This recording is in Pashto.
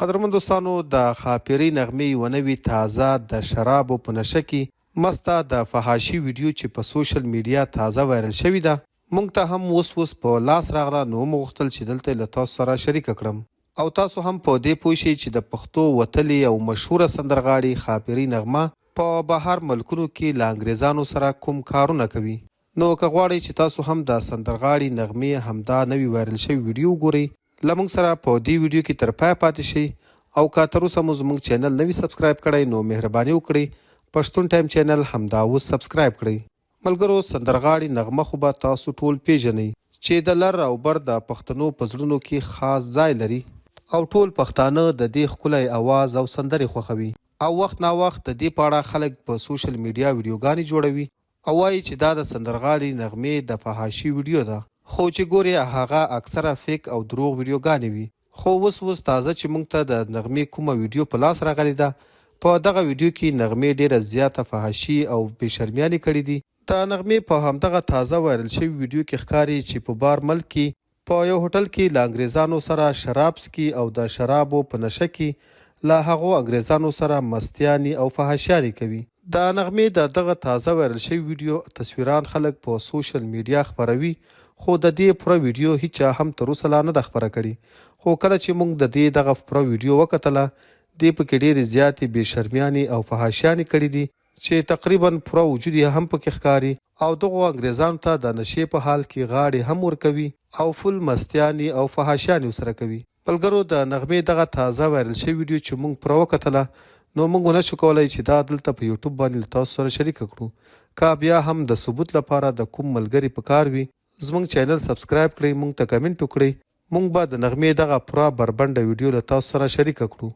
قدرمن دوستانو د خاپری نغمې یوه نوې تازه د شرابو په نشه کې مسته د فحاشي ویډیو چې په سوشل میډیا تازه وایرل شوې ده موږ ته هم اوس په لاس راغله نو موږ غوښتل چې دلته له تاسو سره شریکه کړم او تاسو هم په دې پوه شئ چې د پښتو وتلې او مشهوره سندرغاړې خاپری نغمه په بهر ملکونو کې له انګریزانو سره کوم کارونه کوي. نو که غواړئ چې تاسو هم د سندرغاړې نغمې همدا نوې وایرل شوې ویډیو وګورئ له موږ سره په دې ویډیو کې تر پای پاتې شئ او که تر اوسه مو زموږ چینل نه وي سبسکرایب کړی نو مهرباني وکړئ پښتون ټایم چینل همدا اوس سبسکرایب کړئ. ملګرو سندرغاړې نغمه خو به تاسو ټول پیژنئ چې د لر او بر د پښتنو په زړونو کې خاص ځای لري او ټول پښتانه د دې ښکلی اواز او سندرې خوښوي او وخت نا وخت د دې په اړه خلک په سوشل میډیا ویډیوګانې جوړوي او وایي چې دا د سندرغاړې نغمې د فحاشي ویډیو ده خو چې ګورې هغه اکثره فیک او دروغ ویډیوګانې وي. خو اوس تازه چې موږ ته د نغمې کومه ویډیو په لاس راغلی ده په دغه ویډیو کې نغمې ډیره زیاته فحاشي او بېشرمیانې کړي دي. د نغمې په همدغه تازه وایرل شوي ویډیو کې ښکاري چې په بار ملک کې په یو هوټل کې له انګریزانو سره شراب څکي او د شرابو په نشه کې له هغو انګریزانو سره مستیانې او فحاشیانې کوي. د نغمې د دغه تازه وایرل شوي ویډیو تصویران خلک په سوشل میډیا خپروي خو د دې پوره ویډیو هیچا هم تر اوسه لا نه ده خپره کړې. خو کله چې موږ د دې دغه پوره ویډیو وکتله دې پکې ډېرې زیاتې بېشرمیانې او فحاشیانې کړي دي چې تقریبا پوره وجود یې هم پکې ښکاري او دغو انګریزانو ته د نشې په حال کې غاړې هم ورکوي او فل مستیانې او فحاشیانې ورسره کوي. ملګرو د نغمې دغه تازه وایرل شوې ویډیو چې موږ پوره وکتله نو موږ ونه شو کولی چې دا دلته په یوټیوب باندې له تاسو سره شریکه کړو. که بیا هم د ثبوت لپاره د کوم ملګري په کار وي زموږ چینل سبسکرایب کړئ موږ ته کمنټ وکړئ موږ به د نغمې دغه پوره بربنډه ویډیو له تاسو سره شریکه کړو.